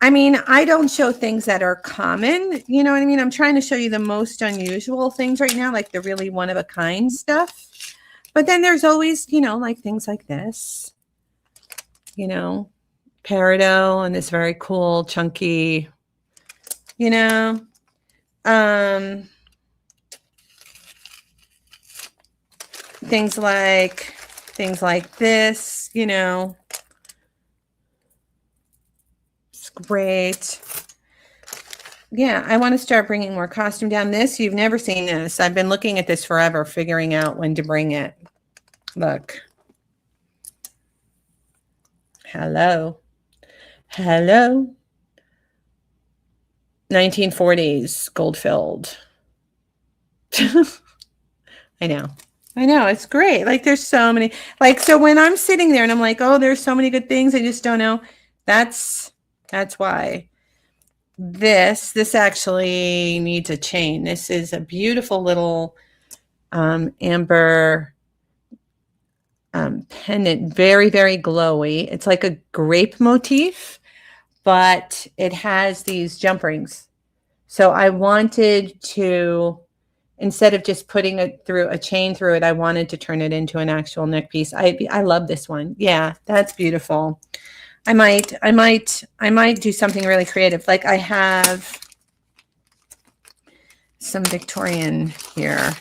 [SPEAKER 1] I mean, I don't show things that are common, you know what I mean? I'm trying to show you the most unusual things right now, like the really one of a kind stuff. But then there's always, you know, like things like this, you know, peridot and this very cool, chunky, you know, things like this, you know, it's great. Yeah, I want to start bringing more costume down. This, you've never seen this. I've been looking at this forever, figuring out when to bring it. Look. Hello. Hello. 1940s, gold-filled. I know. I know. It's great. Like, there's so many. Like, so when I'm sitting there and I'm like, oh, there's so many good things, I just don't know. That's why. This actually needs a chain. This is a beautiful little amber pendant, very, very glowy. It's like a grape motif, but it has these jump rings. So I wanted to, instead of just putting it through a chain through it, I wanted to turn it into an actual neck piece. I love this one. Yeah, that's beautiful. I might do something really creative. Like I have some Victorian here,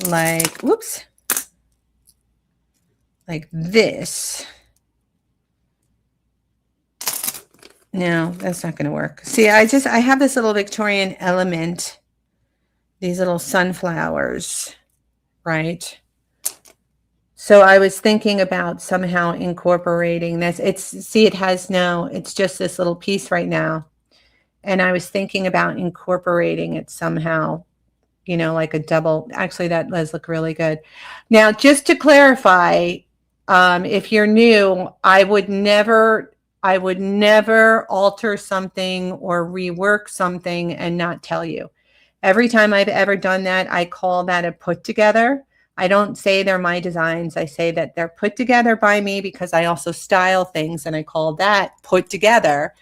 [SPEAKER 1] like, whoops, like this. No, that's not going to work. See, I have this little Victorian element, these little sunflowers, right? So I was thinking about somehow incorporating this. It's just this little piece right now. And I was thinking about incorporating it somehow, you know, like a double. Actually, that does look really good. Now, just to clarify, if you're new, I would never alter something or rework something and not tell you. Every time I've ever done that, I call that a put together. I don't say they're my designs. I say that they're put together by me because I also style things, and I call that put together.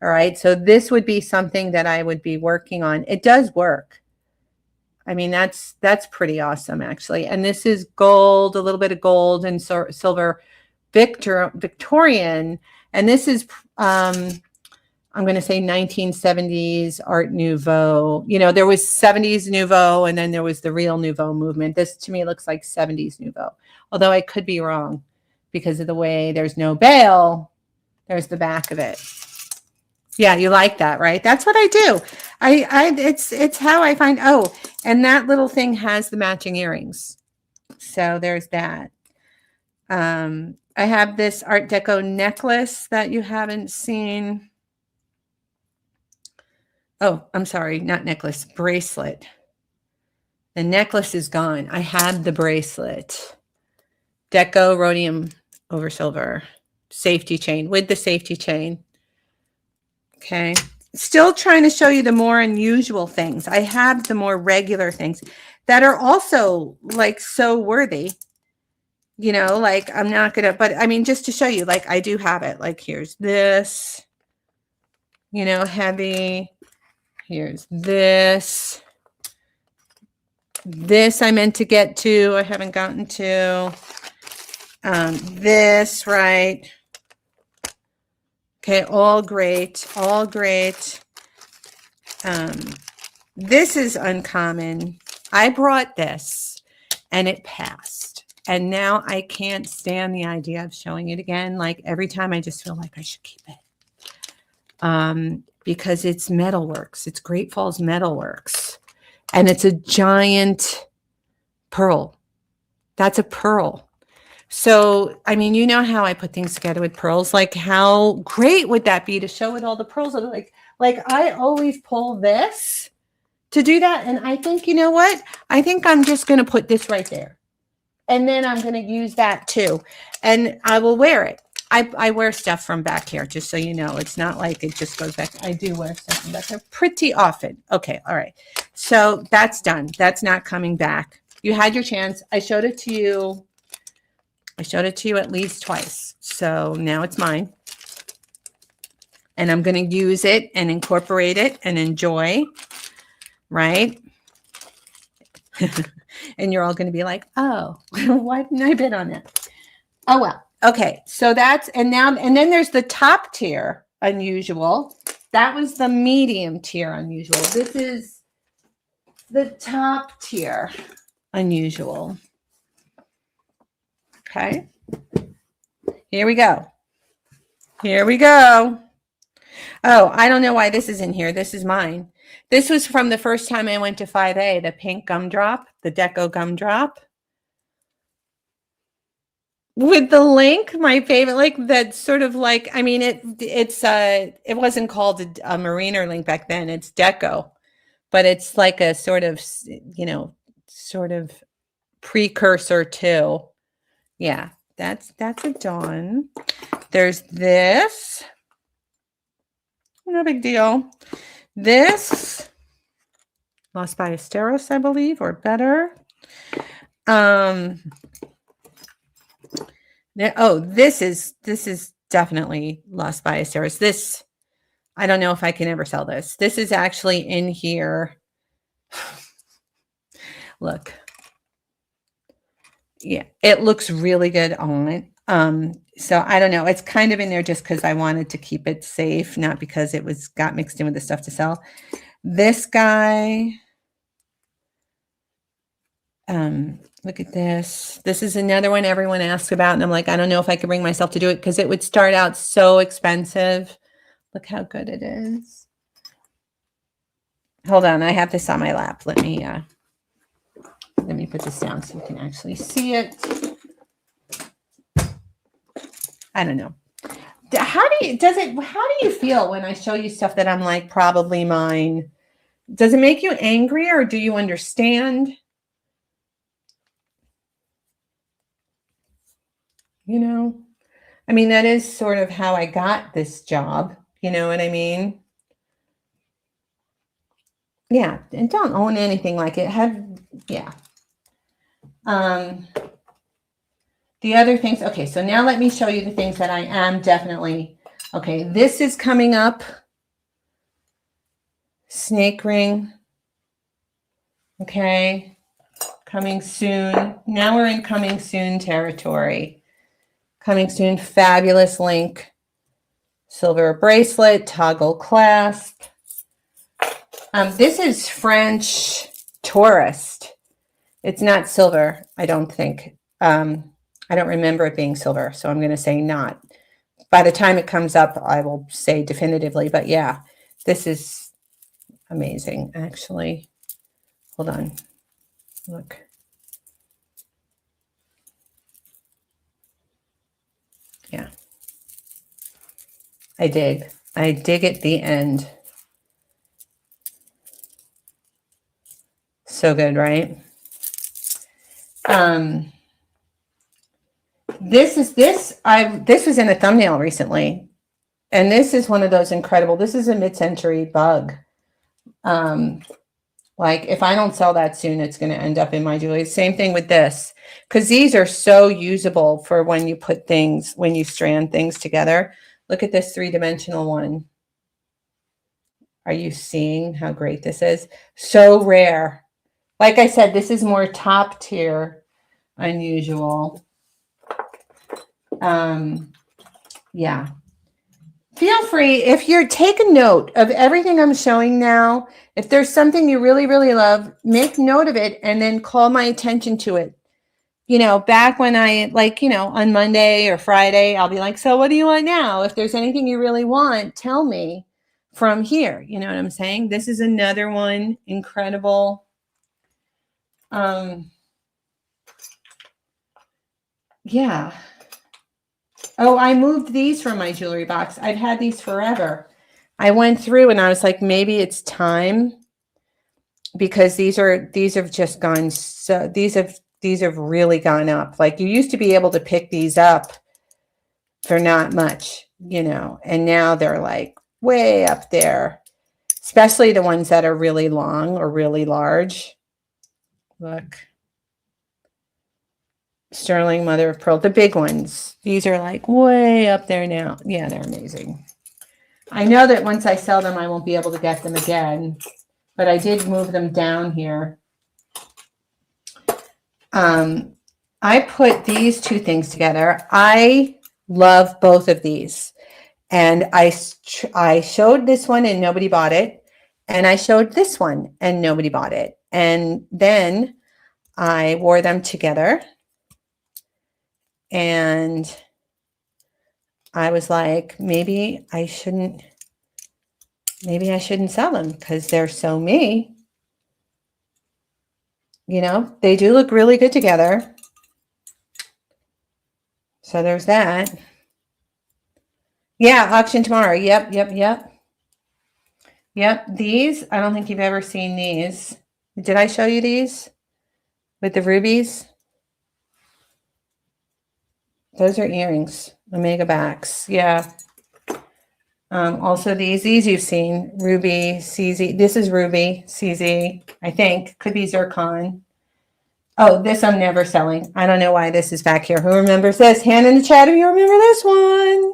[SPEAKER 1] All right. So this would be something that I would be working on. It does work. I mean, that's pretty awesome, actually. And this is gold, a little bit of gold and silver Victorian. And this is, I'm going to say 1970s Art Nouveau. You know, there was 70s Nouveau, and then there was the real Nouveau movement. This, to me, looks like 70s Nouveau, although I could be wrong because of the way there's no bail. There's the back of it. Yeah, you like that, right? That's what I do. It's how I find. Oh, and that little thing has the matching earrings. So there's that. I have this Art Deco necklace that you haven't seen. Oh, I'm sorry, not necklace, bracelet. The necklace is gone. I had the bracelet. Deco rhodium over silver. Safety chain with the safety chain. Okay. Still trying to show you the more unusual things. I have the more regular things that are also like so worthy. You know, like I'm not going to, but I mean, just to show you, like I do have it. Like here's this, you know, heavy. Here's this. This I meant to get to. I haven't gotten to. This, right? Okay, all great. All great. This is uncommon. I brought this and it passed. And now I can't stand the idea of showing it again. Like every time I just feel like I should keep it. Because it's Metalworks. It's Great Falls Metalworks. And it's a giant pearl. That's a pearl. So, I mean, you know how I put things together with pearls. Like, how great would that be to show it all the pearls? Like I always pull this to do that. And I think, you know what? I think I'm just going to put this right there. And then I'm going to use that too. And I will wear it. I wear stuff from back here, just so you know. It's not like it just goes back. I do wear stuff from back here pretty often. Okay, all right. So that's done. That's not coming back. You had your chance. I showed it to you. I showed it to you at least twice. So now it's mine. And I'm going to use it and incorporate it and enjoy, right? And you're all going to be like, oh, why didn't I bid on that? Oh, well. Okay, so that's, and then there's the top tier unusual. That was the medium tier unusual. This is the top tier unusual. Okay. Here we go. Here we go. Oh, I don't know why this is in here. This is mine. This was from the first time I went to 5A, the pink gumdrop, the Deco gumdrop. With the link, my favorite, like that sort of like, I mean, it wasn't called a Mariner link back then. It's Deco, but it's like a sort of, sort of precursor to, yeah, that's a Dawn. There's this. No big deal. This Los Ballesteros, I believe, or better. This is definitely Los Ballesteros. This, I don't know if I can ever sell this. This is actually in here. Look. Yeah, it looks really good on it. So I don't know. It's kind of in there just because I wanted to keep it safe, not because it got mixed in with the stuff to sell. This guy, look at this. This is another one everyone asks about, and I'm like, I don't know if I could bring myself to do it because it would start out so expensive. Look how good it is. Hold on, I have this on my lap. Let me put this down so you can actually see it. I don't know. How do you feel when I show you stuff that I'm like, probably mine? Does it make you angry or do you understand? I mean, that is sort of how I got this job. You know what I mean? Yeah. And don't own anything like it. Yeah. The other things, okay, so now let me show you the things that I am definitely, okay, this is coming up. Snake ring. Okay, coming soon. Now we're in coming soon territory. Coming soon, fabulous link. Silver bracelet, toggle clasp. This is French tourist. It's not silver, I don't think. I don't remember it being silver, so I'm going to say not. By the time it comes up, I will say definitively, but yeah, this is amazing, actually. Hold on. Look. Yeah. I dig at the end. So good, right? This was in a thumbnail recently, and this is one of those incredible. This is a mid-century bug. Like if I don't sell that soon, it's going to end up in my jewelry. Same thing with this, because these are so usable for when you put things, when you strand things together. Look at this 3-dimensional one. Are you seeing how great this is? So rare. Like I said, this is more top tier, unusual. Yeah. Feel free, if you're taking note of everything I'm showing now, if there's something you really, really love, make note of it and then call my attention to it. Back when I on Monday or Friday, I'll be like, so what do you want now? If there's anything you really want, tell me from here. You know what I'm saying? This is another one. Incredible. Yeah. Oh, I moved these from my jewelry box. I've had these forever. I went through and I was like, maybe it's time, because these have just gone, so these have really gone up. Like you used to be able to pick these up for not much, and now they're like way up there, especially the ones that are really long or really large. Look. Sterling mother of pearl, the big ones. These are like way up there now. Yeah, they're amazing. I know that once I sell them, I won't be able to get them again, but I did move them down here. I put these two things together. I love both of these. And I showed this one and nobody bought it. And I showed this one and nobody bought it. And then I wore them together. And I was like, maybe I shouldn't sell them because they're so me. You know, they do look really good together. So there's that. Yeah, auction tomorrow. Yep. These, I don't think you've ever seen these. Did I show you these with the rubies? Those are earrings, Omega backs. Yeah. Also these you've seen, Ruby, CZ. This is Ruby, CZ, I think. Could be Zircon. Oh, this I'm never selling. I don't know why this is back here. Who remembers this? Hand in the chat if you remember this one.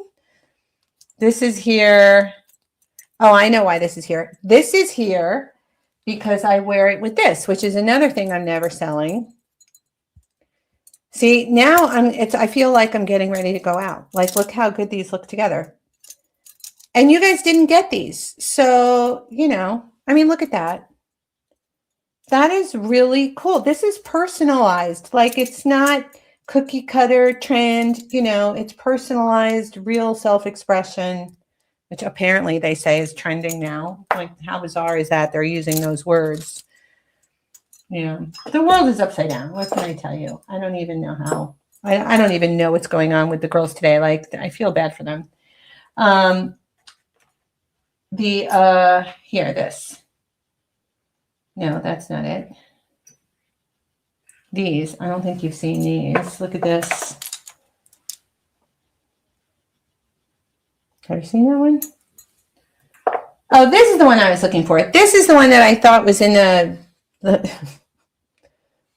[SPEAKER 1] This is here. Oh, I know why this is here. This is here because I wear it with this, which is another thing I'm never selling. See, now I feel like I'm getting ready to go out. Like, look how good these look together. And you guys didn't get these. So, you know, I mean, look at that. That is really cool. This is personalized. Like, it's not cookie cutter trend, you know, it's personalized, real self-expression, which apparently they say is trending now. Like, how bizarre is that? They're using those words. Yeah, the world is upside down. What can I tell you? I don't even know how. I don't even know what's going on with the girls today. Like, I feel bad for them. Here, this. No, that's not it. These, I don't think you've seen these. Look at this. Have you seen that one? Oh, this is the one I was looking for. This is the one that I thought was in the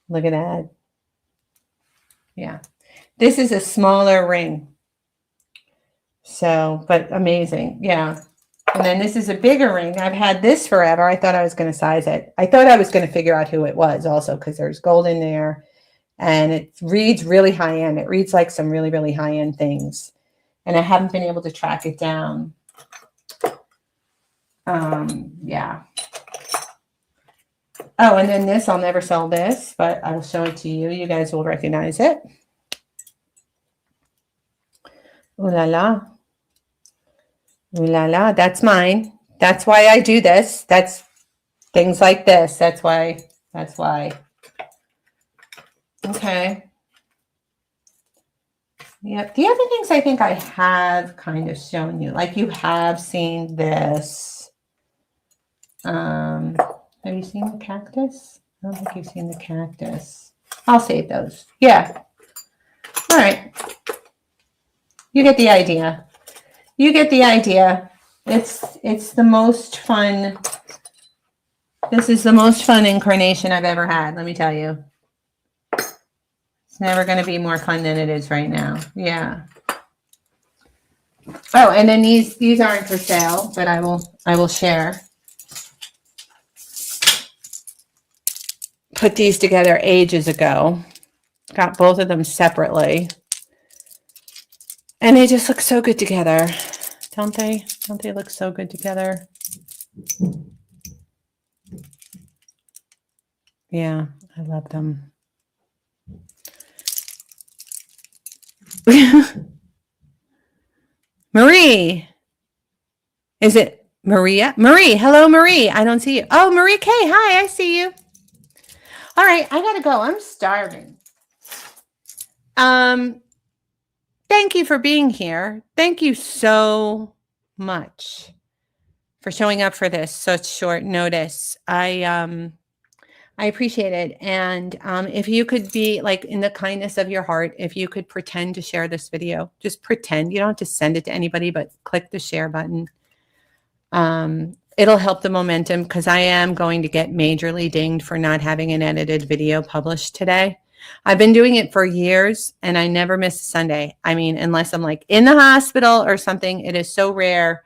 [SPEAKER 1] look at that. Yeah. This is a smaller ring. So, but amazing. Yeah. And then this is a bigger ring. I've had this forever. I thought I was going to size it. I thought I was going to figure out who it was also because there's gold in there and it reads really high end. It reads like some really, really high end things. And I haven't been able to track it down. Yeah. Oh, and then this, I'll never sell this, but I will show it to you. You guys will recognize it. Ooh la la. Ooh la la. That's mine. That's why I do this. That's things like this. That's why. Okay. Yep. The other things I think I have kind of shown you, like you have seen this. Have you seen the cactus? I don't think you've seen the cactus. I'll save those. Yeah. All right. You get the idea. You get the idea. It's the most fun. This is the most fun incarnation I've ever had, let me tell you. It's never going to be more fun than it is right now. Yeah. Oh, and then these aren't for sale, but I will share. Put these together ages ago. Got both of them separately. And they just look so good together. Don't they? Don't they look so good together? Yeah, I love them. Marie. Is it Maria? Marie. Hello, Marie. I don't see you. Oh, Marie K. Hi, I see you. All right, I got to go. I'm starving. Thank you for being here. Thank you so much for showing up for this such short notice. I appreciate it. And if you could be like in the kindness of your heart, if you could pretend to share this video, just pretend. You don't have to send it to anybody, but click the share button. It'll help the momentum because I am going to get majorly dinged for not having an edited video published today. I've been doing it for years and I never miss a Sunday. I mean, unless I'm like in the hospital or something, it is so rare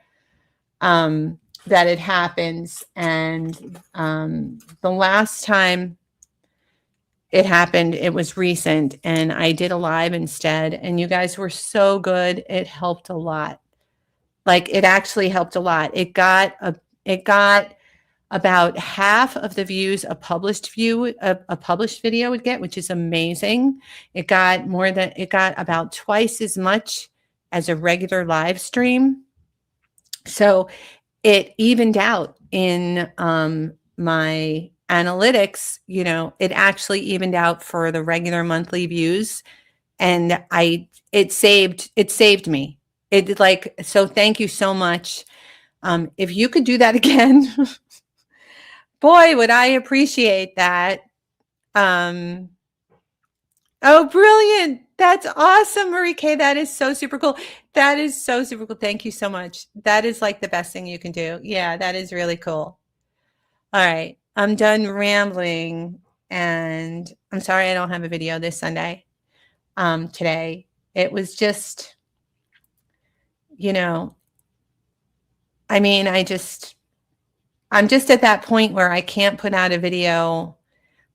[SPEAKER 1] that it happens. And the last time it happened, it was recent and I did a live instead. And you guys were so good. It helped a lot. Like it actually helped a lot. It got about half of the views a published video would get, which is amazing. It got about twice as much as a regular live stream. So it evened out in my analytics, you know, it actually evened out for the regular monthly views, and it saved me. It like, so thank you so much. If you could do that again, boy, would I appreciate that. Oh, brilliant. That's awesome, Marie K. That is so super cool. That is so super cool. Thank you so much. That is like the best thing you can do. Yeah, that is really cool. All right. I'm done rambling, and I'm sorry I don't have a video this Sunday. Today. It was just, you know, I mean, I'm just at that point where I can't put out a video.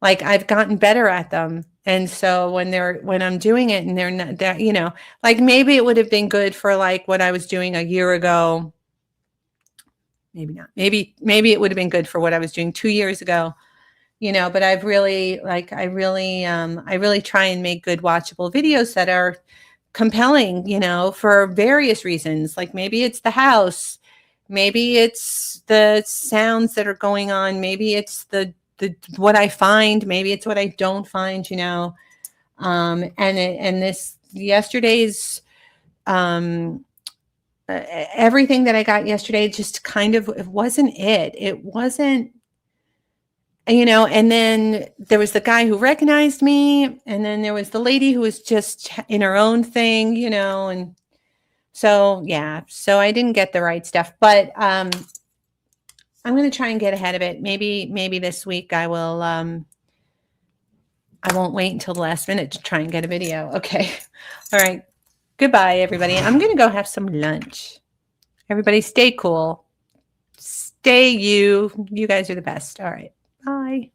[SPEAKER 1] Like, I've gotten better at them. And so when I'm doing it and they're not that, you know, like maybe it would have been good for like what I was doing a year ago. Maybe not. Maybe it would have been good for what I was doing 2 years ago, you know, but I've really like, I really try and make good watchable videos that are compelling, you know, for various reasons. Like maybe it's the house, maybe it's the sounds that are going on, maybe it's the what I find, maybe it's what I don't find, you know. And this yesterday's everything that I got yesterday just kind of, it wasn't, you know. And then there was the guy who recognized me, and then there was the lady who was just in her own thing, you know. And so yeah, so I didn't get the right stuff, but I'm going to try and get ahead of it. Maybe this week I will I won't wait until the last minute to try and get a video. Okay. All right. Goodbye, everybody. I'm going to go have some lunch. Everybody stay cool. Stay you. You guys are the best. All right. Bye.